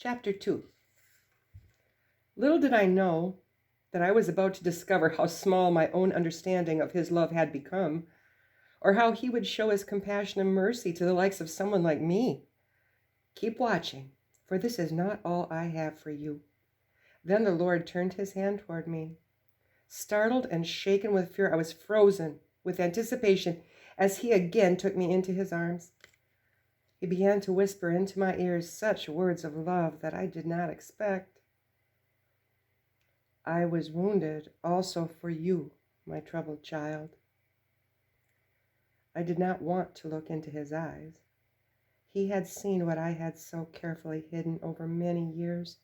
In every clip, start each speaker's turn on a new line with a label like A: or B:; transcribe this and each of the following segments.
A: Chapter 2. Little did I know that I was about to discover how small my own understanding of his love had become, or how he would show his compassion and mercy to the likes of someone like me. Keep watching, for this is not all I have for you. Then the Lord turned his hand toward me. Startled and shaken with fear, I was frozen with anticipation as he again took me into his arms. He began to whisper into my ears such words of love that I did not expect. I was wounded also for you, my troubled child. I did not want to look into his eyes. He had seen what I had so carefully hidden over many years.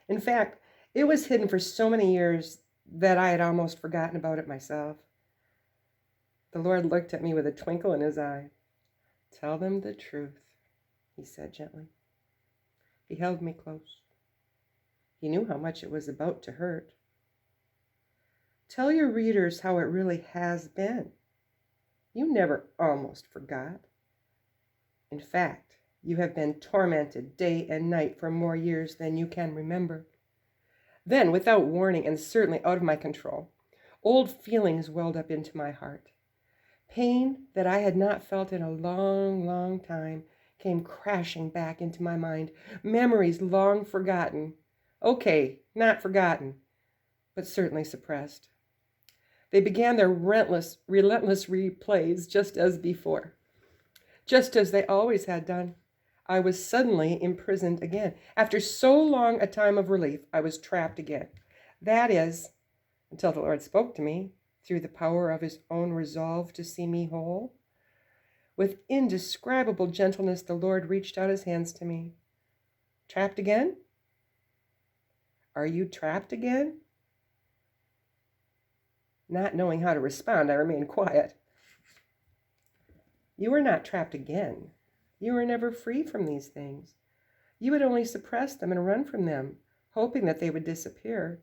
A: In fact, it was hidden for so many years that I had almost forgotten about it myself. The Lord looked at me with a twinkle in his eye. Tell them the truth, he said gently. He held me close. He knew how much it was about to hurt. Tell your readers how it really has been. You never almost forgot. In fact, you have been tormented day and night for more years than you can remember. Then, without warning and certainly out of my control, old feelings welled up into my heart. Pain that I had not felt in a long, long time came crashing back into my mind. Memories long forgotten. Okay, not forgotten, but certainly suppressed. They began their relentless replays just as before, just as they always had done. I was suddenly imprisoned again. After so long a time of relief, I was trapped again. That is, until the Lord spoke to me through the power of his own resolve to see me whole. With indescribable gentleness, the Lord reached out his hands to me. Trapped again? Are you trapped again? Not knowing how to respond, I remained quiet. You were not trapped again. You were never free from these things. You had only suppressed them and run from them, hoping that they would disappear.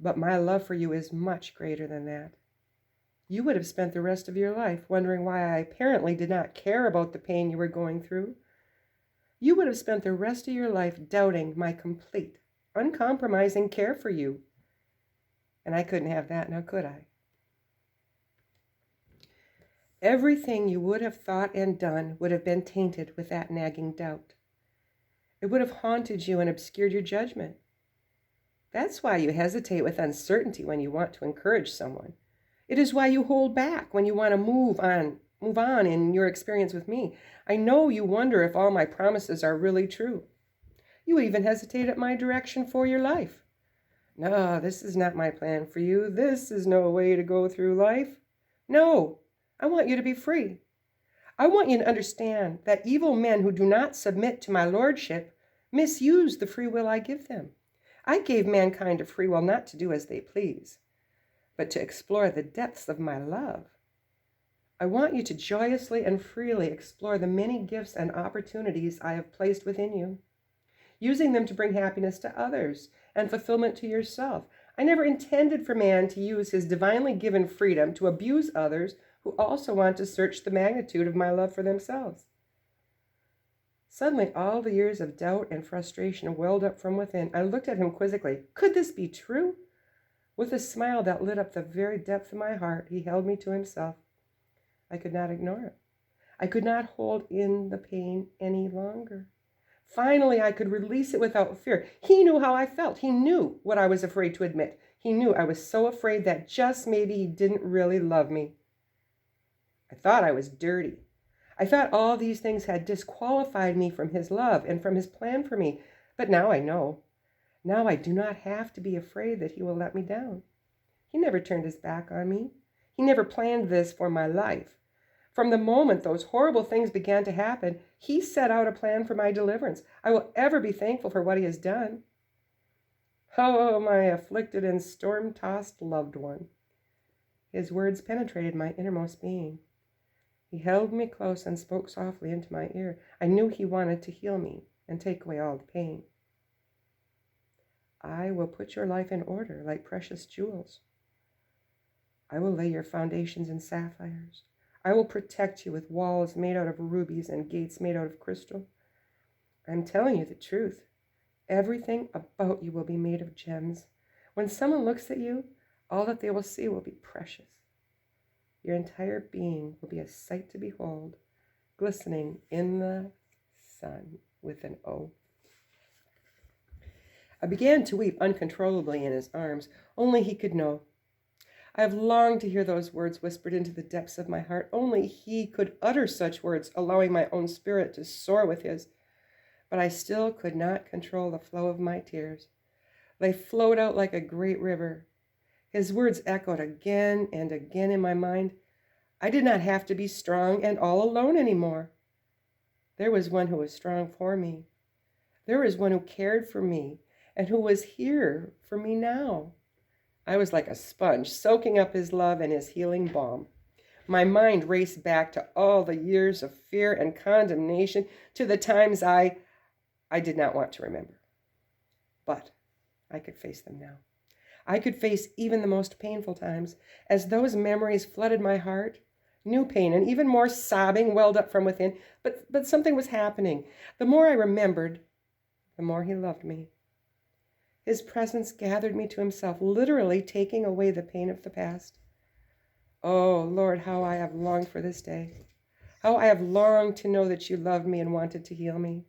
A: But my love for you is much greater than that. You would have spent the rest of your life wondering why I apparently did not care about the pain you were going through. You would have spent the rest of your life doubting my complete, uncompromising care for you. And I couldn't have that, now could I? Everything you would have thought and done would have been tainted with that nagging doubt. It would have haunted you and obscured your judgment. That's why you hesitate with uncertainty when you want to encourage someone. It is why you hold back when you want to move on in your experience with me. I know you wonder if all my promises are really true. You even hesitate at my direction for your life. No, this is not my plan for you. This is no way to go through life. No, I want you to be free. I want you to understand that evil men who do not submit to my lordship misuse the free will I give them. I gave mankind a free will not to do as they please, but to explore the depths of my love. I want you to joyously and freely explore the many gifts and opportunities I have placed within you, using them to bring happiness to others and fulfillment to yourself. I never intended for man to use his divinely given freedom to abuse others who also want to search the magnitude of my love for themselves. Suddenly, all the years of doubt and frustration welled up from within. I looked at him quizzically. Could this be true? With a smile that lit up the very depth of my heart, he held me to himself. I could not ignore it. I could not hold in the pain any longer. Finally, I could release it without fear. He knew how I felt. He knew what I was afraid to admit. He knew I was so afraid that just maybe he didn't really love me. I thought I was dirty. I thought all these things had disqualified me from his love and from his plan for me. But now I know. Now I do not have to be afraid that he will let me down. He never turned his back on me. He never planned this for my life. From the moment those horrible things began to happen, he set out a plan for my deliverance. I will ever be thankful for what he has done. Oh, my afflicted and storm-tossed loved one. His words penetrated my innermost being. He held me close and spoke softly into my ear. I knew he wanted to heal me and take away all the pain. I will put your life in order like precious jewels. I will lay your foundations in sapphires. I will protect you with walls made out of rubies and gates made out of crystal. I'm telling you the truth. Everything about you will be made of gems. When someone looks at you, all that they will see will be precious. Your entire being will be a sight to behold, glistening in the sun with an O. I began to weep uncontrollably in his arms. Only he could know. I have longed to hear those words whispered into the depths of my heart. Only he could utter such words, allowing my own spirit to soar with his. But I still could not control the flow of my tears. They flowed out like a great river. His words echoed again and again in my mind. I did not have to be strong and all alone anymore. There was one who was strong for me. There was one who cared for me and who was here for me now. I was like a sponge, soaking up his love and his healing balm. My mind raced back to all the years of fear and condemnation, to the times I did not want to remember. But I could face them now. I could face even the most painful times. As those memories flooded my heart, new pain and even more sobbing welled up from within. But something was happening. The more I remembered, the more he loved me. His presence gathered me to himself, literally taking away the pain of the past. Oh, Lord, how I have longed for this day. How I have longed to know that you loved me and wanted to heal me.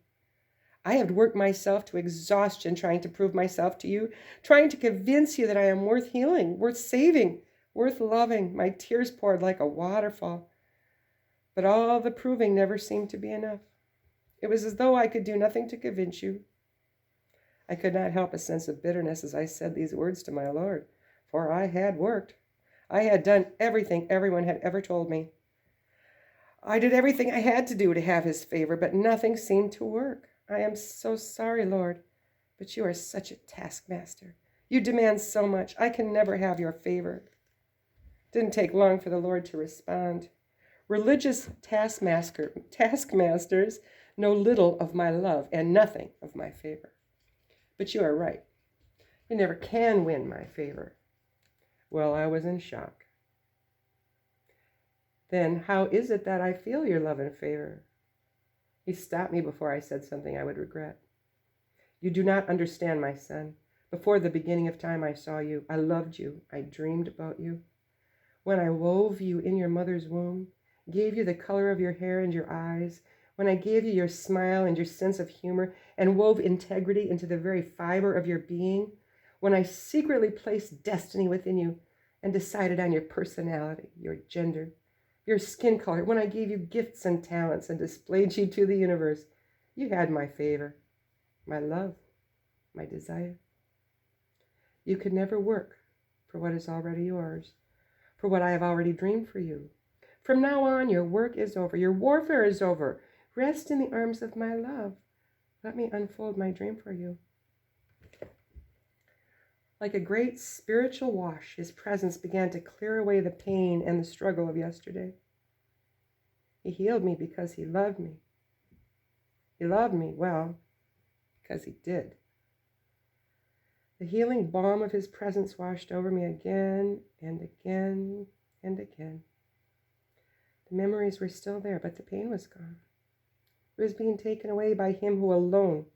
A: I have worked myself to exhaustion trying to prove myself to you, trying to convince you that I am worth healing, worth saving, worth loving. My tears poured like a waterfall. But all the proving never seemed to be enough. It was as though I could do nothing to convince you. I could not help a sense of bitterness as I said these words to my Lord, for I had worked. I had done everything everyone had ever told me. I did everything I had to do to have his favor, but nothing seemed to work. I am so sorry, Lord, but you are such a taskmaster. You demand so much. I can never have your favor. It didn't take long for the Lord to respond. Religious taskmasters know little of my love and nothing of my favor. But you are right. You never can win my favor. Well, I was in shock. Then how is it that I feel your love and favor? He stopped me before I said something I would regret. You do not understand, my son. Before the beginning of time, I saw you. I loved you. I dreamed about you. When I wove you in your mother's womb, gave you the color of your hair and your eyes, when I gave you your smile and your sense of humor and wove integrity into the very fiber of your being, when I secretly placed destiny within you and decided on your personality, your gender, your skin color, when I gave you gifts and talents and displayed you to the universe, you had my favor, my love, my desire. You could never work for what is already yours, for what I have already dreamed for you. From now on, your work is over. Your warfare is over. Rest in the arms of my love. Let me unfold my dream for you. Like a great spiritual wash, his presence began to clear away the pain and the struggle of yesterday. He healed me because he loved me. He loved me, well, because he did. The healing balm of his presence washed over me again and again and again. The memories were still there, but the pain was gone. It was being taken away by him who alone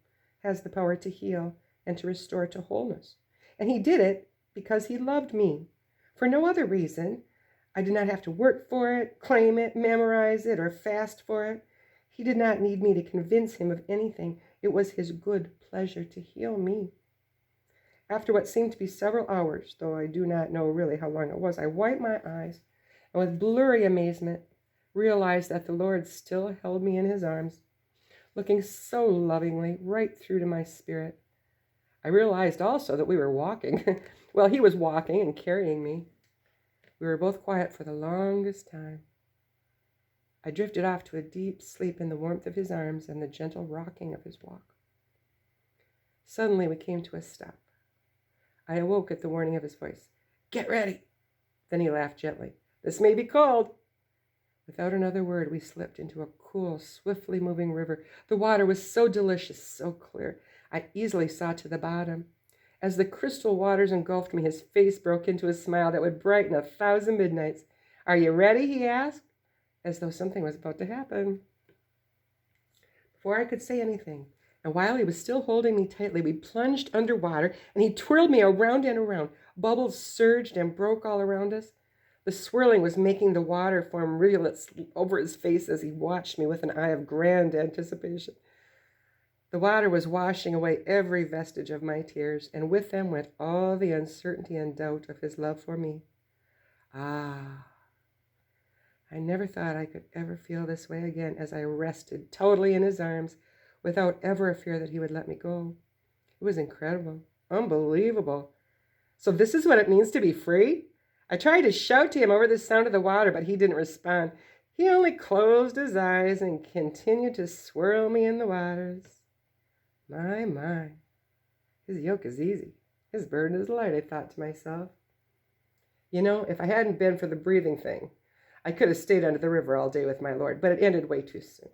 A: has the power to heal and to restore to wholeness. And he did it because he loved me. For no other reason. I did not have to work for it, claim it, memorize it, or fast for it. He did not need me to convince him of anything. It was his good pleasure to heal me. After what seemed to be several hours, though I do not know really how long it was, I wiped my eyes and with blurry amazement realized that the Lord still held me in his arms, looking so lovingly right through to my spirit. I realized also that we were walking. Well, he was walking and carrying me. We were both quiet for the longest time. I drifted off to a deep sleep in the warmth of his arms and the gentle rocking of his walk. Suddenly we came to a stop. I awoke at the warning of his voice. Get ready. Then he laughed gently. This may be cold. Without another word, we slipped into a cool, swiftly moving river. The water was so delicious, so clear. I easily saw to the bottom. As the crystal waters engulfed me, his face broke into a smile that would brighten 1,000 midnights. Are you ready? He asked, as though something was about to happen. Before I could say anything, And while he was still holding me tightly, we plunged underwater, and he twirled me around and around. Bubbles surged and broke all around us. The swirling was making the water form rivulets over his face as he watched me with an eye of grand anticipation. The water was washing away every vestige of my tears, and with them went all the uncertainty and doubt of his love for me. Ah, I never thought I could ever feel this way again as I rested totally in his arms without ever a fear that he would let me go. It was incredible, unbelievable. So this is what it means to be free? I tried to shout to him over the sound of the water, but he didn't respond. He only closed his eyes and continued to swirl me in the waters. My, his yoke is easy. His burden is light, I thought to myself. You know, if I hadn't been for the breathing thing, I could have stayed under the river all day with my Lord, but it ended way too soon.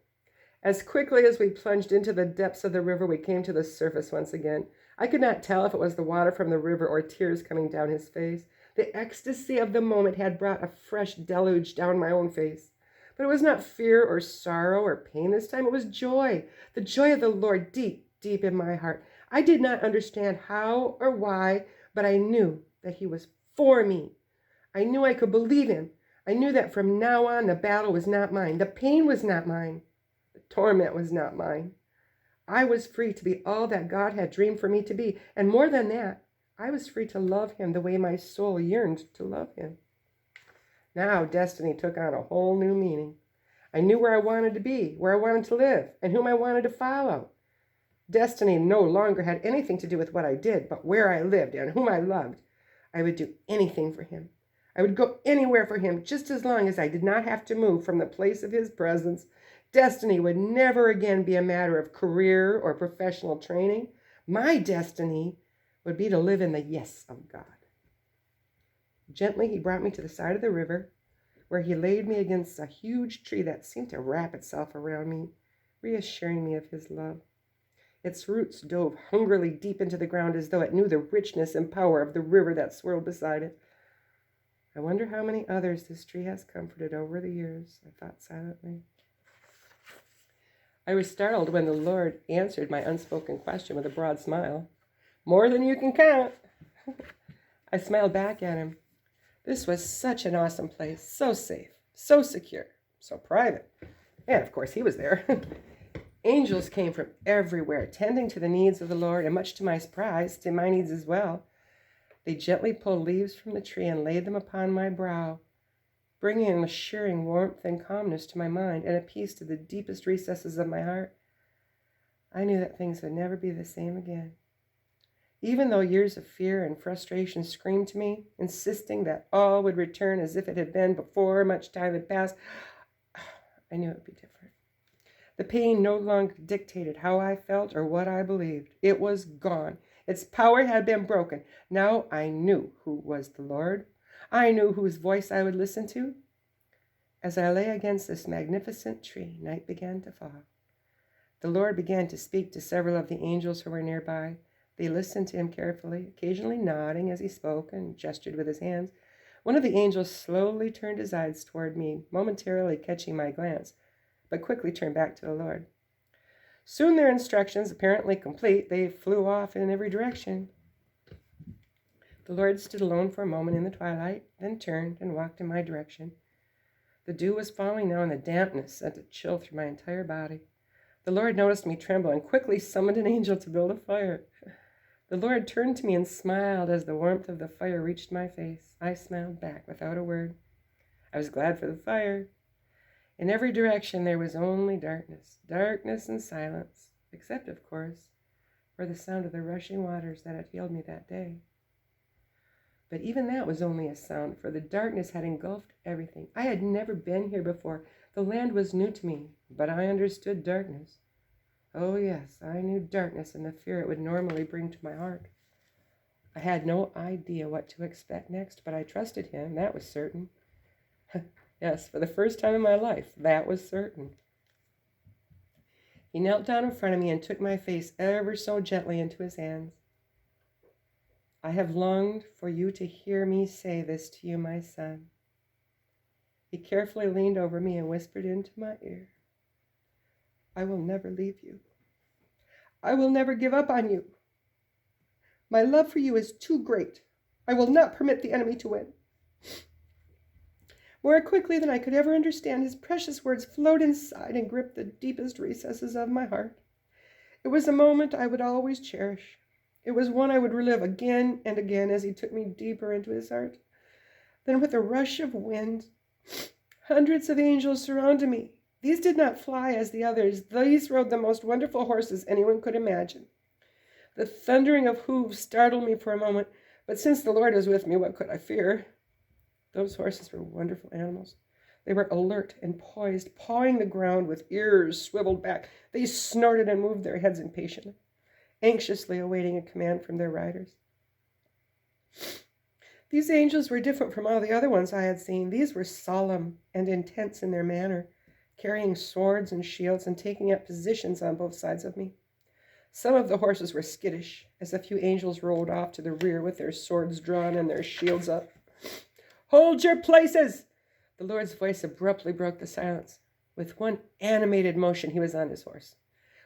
A: As quickly as we plunged into the depths of the river, we came to the surface once again. I could not tell if it was the water from the river or tears coming down his face. The ecstasy of the moment had brought a fresh deluge down my own face. But it was not fear or sorrow or pain this time. It was joy, the joy of the Lord deep, deep in my heart. I did not understand how or why, but I knew that he was for me. I knew I could believe him. I knew that from now on the battle was not mine. The pain was not mine. The torment was not mine. I was free to be all that God had dreamed for me to be. And more than that, I was free to love him the way my soul yearned to love him. Now destiny took on a whole new meaning. I knew where I wanted to be, where I wanted to live, and whom I wanted to follow. Destiny no longer had anything to do with what I did, but where I lived and whom I loved. I would do anything for him. I would go anywhere for him, just as long as I did not have to move from the place of his presence. Destiny would never again be a matter of career or professional training. My destiny would be to live in the yes of God. Gently, he brought me to the side of the river, where he laid me against a huge tree that seemed to wrap itself around me, reassuring me of his love. Its roots dove hungrily deep into the ground as though it knew the richness and power of the river that swirled beside it. I wonder how many others this tree has comforted over the years, I thought silently. I was startled when the Lord answered my unspoken question with a broad smile. More than you can count. I smiled back at him. This was such an awesome place, so safe, so secure, so private. And of course he was there. Angels came from everywhere, tending to the needs of the Lord, and much to my surprise, to my needs as well. They gently pulled leaves from the tree and laid them upon my brow, bringing an assuring warmth and calmness to my mind and a peace to the deepest recesses of my heart. I knew that things would never be the same again. Even though years of fear and frustration screamed to me, insisting that all would return as if it had been before much time had passed, I knew it would be different. The pain no longer dictated how I felt or what I believed. It was gone. Its power had been broken. Now I knew who was the Lord. I knew whose voice I would listen to. As I lay against this magnificent tree, night began to fall. The Lord began to speak to several of the angels who were nearby. They listened to him carefully, occasionally nodding as he spoke and gestured with his hands. One of the angels slowly turned his eyes toward me, momentarily catching my glance, but quickly turned back to the Lord. Soon, their instructions apparently complete, they flew off in every direction. The Lord stood alone for a moment in the twilight, then turned and walked in my direction. The dew was falling now, and the dampness sent a chill through my entire body. The Lord noticed me tremble and quickly summoned an angel to build a fire. The Lord turned to me and smiled as the warmth of the fire reached my face. I smiled back without a word. I was glad for the fire. In every direction there was only darkness, darkness and silence, except, of course, for the sound of the rushing waters that had healed me that day. But even that was only a sound, for the darkness had engulfed everything. I had never been here before. The land was new to me, but I understood darkness. Oh yes, I knew darkness and the fear it would normally bring to my heart. I had no idea what to expect next, but I trusted him, that was certain. Yes, for the first time in my life, that was certain. He knelt down in front of me and took my face ever so gently into his hands. I have longed for you to hear me say this to you, my son. He carefully leaned over me and whispered into my ear, I will never leave you. I will never give up on you. My love for you is too great. I will not permit the enemy to win." More quickly than I could ever understand, his precious words flowed inside and gripped the deepest recesses of my heart. It was a moment I would always cherish. It was one I would relive again and again as he took me deeper into his heart. Then with a rush of wind, hundreds of angels surrounded me. These did not fly as the others. These rode the most wonderful horses anyone could imagine. The thundering of hooves startled me for a moment, but since the Lord was with me, what could I fear? Those horses were wonderful animals. They were alert and poised, pawing the ground with ears swiveled back. They snorted and moved their heads impatiently, anxiously awaiting a command from their riders. These angels were different from all the other ones I had seen. These were solemn and intense in their manner, carrying swords and shields and taking up positions on both sides of me. Some of the horses were skittish, as a few angels rolled off to the rear with their swords drawn and their shields up. "Hold your places!" The Lord's voice abruptly broke the silence. With one animated motion, he was on his horse.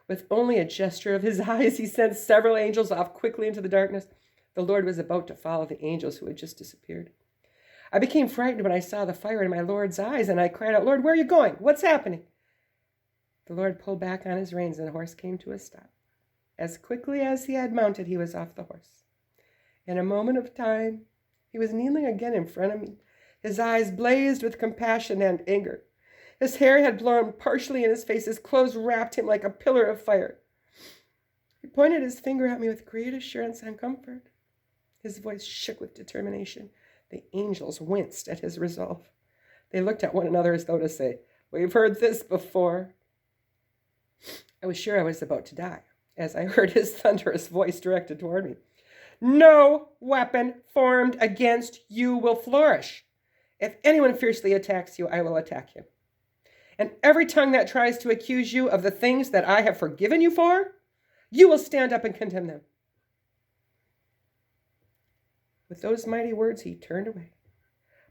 A: With only a gesture of his eyes, he sent several angels off quickly into the darkness. The Lord was about to follow the angels who had just disappeared. I became frightened when I saw the fire in my Lord's eyes, and I cried out, "Lord, where are you going? What's happening?" The Lord pulled back on his reins, and the horse came to a stop. As quickly as he had mounted, he was off the horse. In a moment of time, he was kneeling again in front of me. His eyes blazed with compassion and anger. His hair had blown partially in his face. His clothes wrapped him like a pillar of fire. He pointed his finger at me with great assurance and comfort. His voice shook with determination. The angels winced at his resolve. They looked at one another as though to say, "We've heard this before." I was sure I was about to die as I heard his thunderous voice directed toward me. "No weapon formed against you will flourish. If anyone fiercely attacks you, I will attack him. And every tongue that tries to accuse you of the things that I have forgiven you for, you will stand up and condemn them." With those mighty words, he turned away.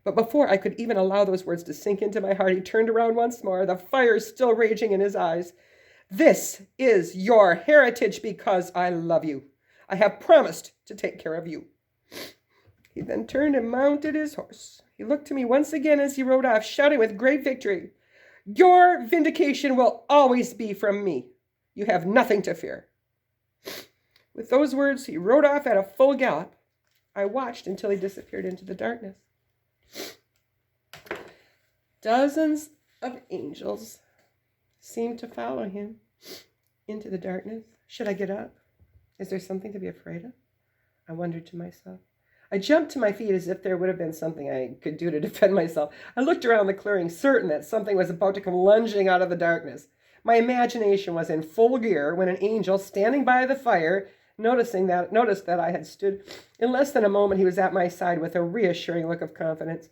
A: But before I could even allow those words to sink into my heart, he turned around once more, the fire still raging in his eyes. "This is your heritage because I love you. I have promised to take care of you." He then turned and mounted his horse. He looked to me once again as he rode off, shouting with great victory, "Your vindication will always be from me. You have nothing to fear." With those words, he rode off at a full gallop. I watched until he disappeared into the darkness. Dozens of angels seemed to follow him into the darkness. Should I get up? Is there something to be afraid of? I wondered to myself. I jumped to my feet as if there would have been something I could do to defend myself. I looked around the clearing, certain that something was about to come lunging out of the darkness. My imagination was in full gear when an angel standing by the fire noticed that I had stood. In less than a moment, he was at my side with a reassuring look of confidence.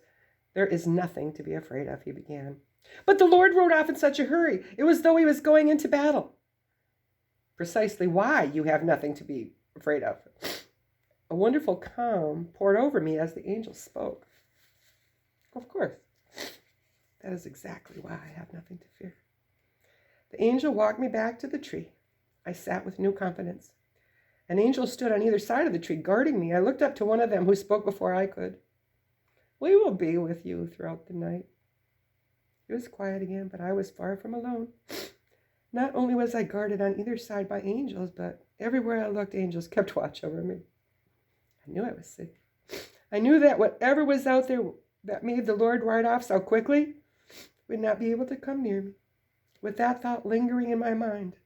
A: "There is nothing to be afraid of," he began. "But the Lord rode off in such a hurry. It was as though he was going into battle." "Precisely why you have nothing to be afraid of." A wonderful calm poured over me as the angel spoke. "Of course, that is exactly why I have nothing to fear." The angel walked me back to the tree. I sat with new confidence. An angel stood on either side of the tree, guarding me. I looked up to one of them, who spoke before I could. "We will be with you throughout the night." It was quiet again, but I was far from alone. Not only was I guarded on either side by angels, but everywhere I looked, angels kept watch over me. I knew I was safe. I knew that whatever was out there that made the Lord ride off so quickly would not be able to come near me. With that thought lingering in my mind,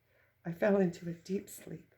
A: I fell into a deep sleep.